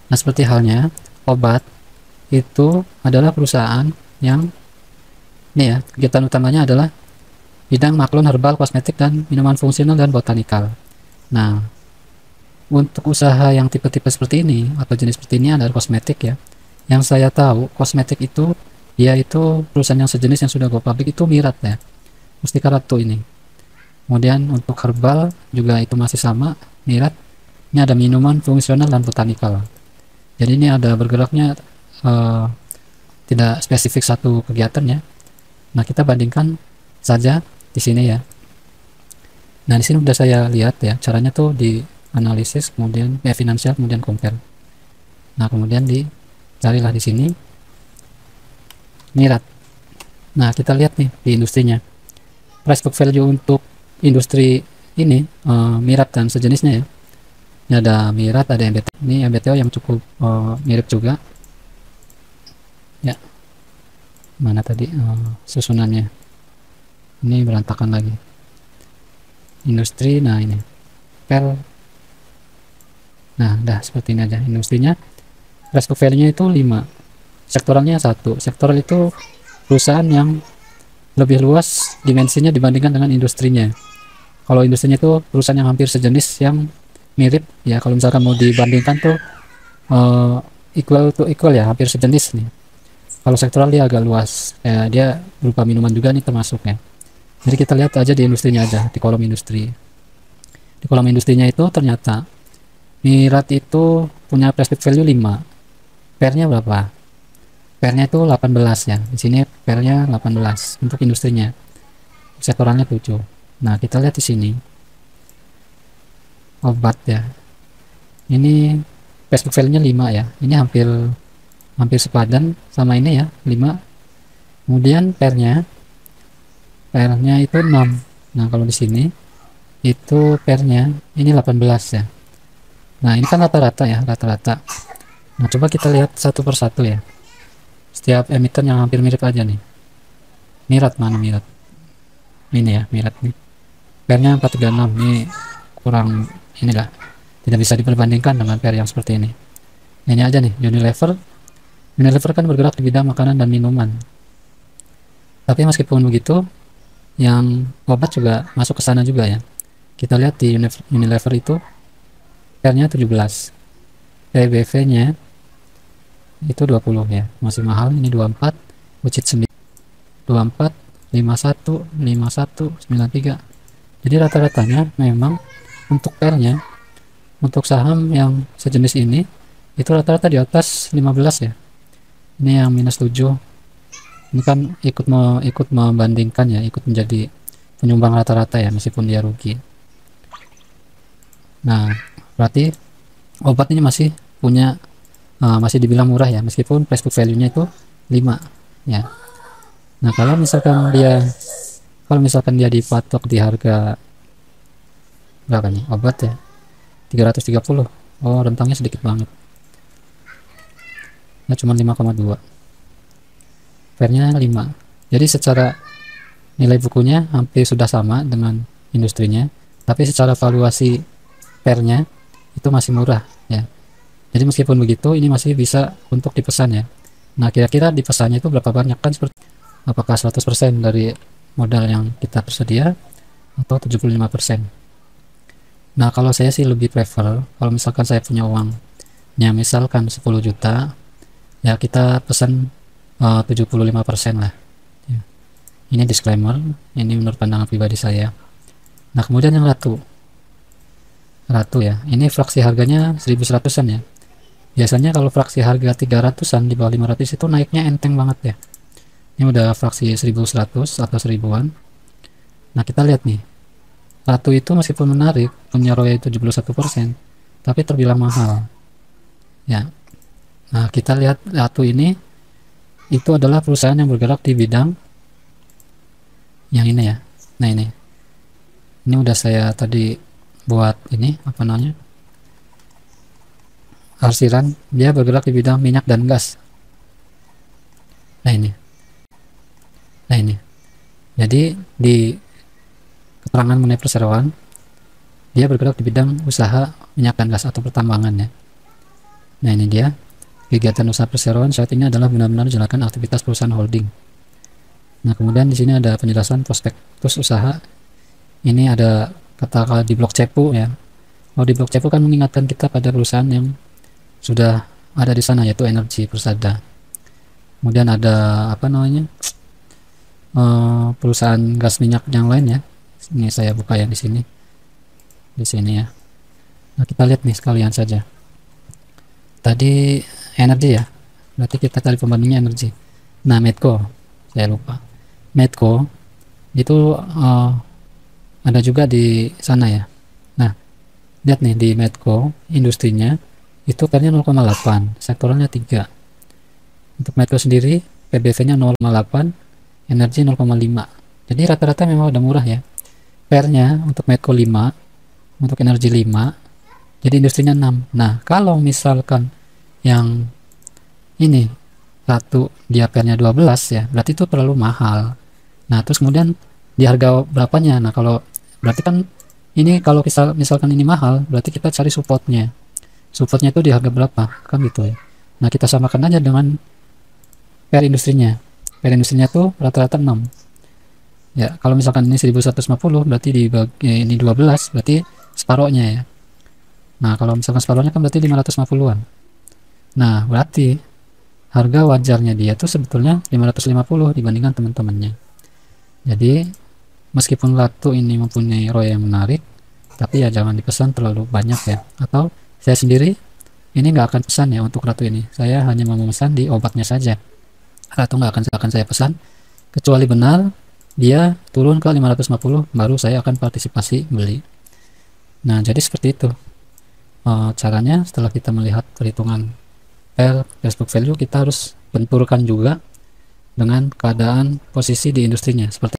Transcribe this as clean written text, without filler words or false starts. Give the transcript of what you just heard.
Nah, seperti halnya obat itu adalah perusahaan yang ini ya, kegiatan utamanya adalah bidang maklun, herbal, kosmetik, dan minuman fungsional dan botanikal. Nah, untuk usaha yang tipe-tipe seperti ini atau jenis seperti ini adalah kosmetik ya. Yang saya tahu kosmetik itu dia itu perusahaan yang sejenis yang sudah go public itu Mirat ya, Mustika Ratu ini. Kemudian untuk herbal juga itu masih sama Mirat. Ini ada minuman fungsional dan botanikal. Jadi ini ada bergeraknya tidak spesifik satu kegiatan ya. Nah, kita bandingkan saja di sini ya. Nah, di sini udah saya lihat ya, caranya tuh di analisis, kemudian finansial, kemudian compare. Nah, kemudian dicarilah di sini Mirat. Nah, kita lihat nih di industrinya. Price book value untuk industri ini Mirat dan sejenisnya ya. Ini ada Mirat, ada MBTO. Ini MBTO yang cukup mirip juga. Ya, mana tadi susunannya? Ini berantakan lagi. Industri, nah ini pel. Nah, dah seperti ini aja industrinya. Price book value-nya itu 5. Sektoralnya 1. Sektoral itu perusahaan yang lebih luas dimensinya dibandingkan dengan industrinya. Kalau industrinya itu perusahaan yang hampir sejenis yang mirip ya, kalau misalkan mau dibandingkan tuh equal to equal ya, hampir sejenis nih. Kalau sektoral dia agak luas ya, dia berupa minuman juga nih termasuknya. Jadi kita lihat aja di industrinya aja, di kolom industri. Di kolom industrinya itu ternyata Mirat itu punya price book value 5. Pernya berapa? Pernya itu 18 ya. Di sini pernya 18 untuk industrinya. Sektoralnya 7. Nah, kita lihat di sini obat ya. Ini price book value-nya 5 ya. Ini hampir sepadan sama ini ya, 5. Kemudian pernya itu 6. Nah, kalau di sini itu pernya ini 18 ya. Nah, ini kan rata-rata ya, rata-rata. Nah, coba kita lihat satu persatu ya. Setiap emiten yang hampir mirip aja nih. Mirat, mana Mirat? Ini ya, Mirat nih. Pernya 436. Ini kurang inilah. Tidak bisa diperbandingkan dengan per yang seperti ini. Ini aja nih, Unilever. Unilever kan bergerak di bidang makanan dan minuman. Tapi meskipun begitu, yang obat juga masuk ke sana juga ya. Kita lihat di Unilever itu pernya 17. PBV-nya itu 20 ya, masih mahal. Ini 24, Ucit 9, 24, 51, 51, 93. Jadi rata-ratanya memang untuk pernya, untuk saham yang sejenis ini itu rata-rata di atas 15 ya. Ini yang minus 7. Ini kan ikut membandingkan ya, ikut menjadi penyumbang rata-rata ya, meskipun dia rugi. Nah, berarti obat ini masih punya masih dibilang murah ya, meskipun price book value-nya itu 5 ya. Nah, kalau misalkan dia dipatok di harga berapa nih obat ya, 330. Oh, rentangnya sedikit banget. Nah, cuma 5,2. Pernya 5. Jadi secara nilai bukunya hampir sudah sama dengan industrinya, tapi secara valuasi pernya itu masih murah ya. Jadi meskipun begitu, ini masih bisa untuk dipesan ya. Nah, kira-kira dipesannya itu berapa banyak kan, seperti apakah 100% dari modal yang kita tersedia atau 75%. Nah, kalau saya sih lebih prefer kalau misalkan saya punya uangnya misalkan 10 juta ya, kita pesan 75% lah ya. Ini disclaimer, ini menurut pandangan pribadi saya. Nah, kemudian yang Ratu ya, ini fraksi harganya 1100-an ya. Biasanya kalau fraksi harga 300-an di bawah 500 itu naiknya enteng banget ya. Ini udah fraksi 1100 atau 1000-an. Nah, kita lihat nih, Ratu itu meskipun menarik, punya ROE 71%, tapi terbilang mahal ya. Nah, kita lihat Ratu ini itu adalah perusahaan yang bergerak di bidang yang ini ya. Nah, ini udah saya tadi buat ini apa namanya, arsiran. Dia bergerak di bidang minyak dan gas. Nah, ini jadi di keterangan mengenai perseroan dia bergerak di bidang usaha minyak dan gas atau pertambangan ya. Nah, ini dia kegiatan usaha perseroan saat ini adalah benar-benar menjalankan aktivitas perusahaan holding. Nah, kemudian di sini ada penjelasan prospektus usaha. Ini ada kata di blok cepu ya. Kalau di blok cepu kan mengingatkan kita pada perusahaan yang sudah ada di sana, yaitu Energi Persada. Kemudian ada apa namanya, perusahaan gas minyak yang lain ya. Ini saya buka ya di sini ya. Nah, kita lihat nih sekalian saja. Tadi energi ya, berarti kita cari pembandingnya energi. Nah, Medco, saya lupa. Medco itu ada juga di sana ya. Nah, lihat nih di Medco industrinya itu P/nya 0,8, sektoralnya 3. Untuk Medco sendiri PBV-nya 0,8, energi 0,5. Jadi rata-rata memang udah murah ya. P/nya untuk Medco 5, untuk energi 5, jadi industrinya 6. Nah, kalau misalkan yang ini satu dia P/nya 12 ya, berarti itu terlalu mahal. Nah, terus kemudian di harga berapanya? Nah, kalau berarti kan ini kalau misalkan ini mahal, berarti kita cari supportnya itu di harga berapa kan gitu ya. Nah, kita samakan aja dengan P/R industrinya tuh rata-rata 6 ya. Kalau misalkan ini 1150, berarti ini 12, berarti separohnya ya. Nah, kalau misalkan separohnya kan berarti 550-an. Nah, berarti harga wajarnya dia tuh sebetulnya 550 dibandingkan teman-temannya. Jadi meskipun Latu ini mempunyai ROI yang menarik, tapi ya jangan dipesan terlalu banyak ya. Atau saya sendiri ini nggak akan pesan ya untuk Ratu ini. Saya hanya mau memesan di obatnya saja. Ratu nggak akan saya pesan, kecuali benar dia turun ke 550, baru saya akan partisipasi beli. Nah, jadi seperti itu caranya. Setelah kita melihat perhitungan Facebook value, kita harus benturkan juga dengan keadaan posisi di industrinya seperti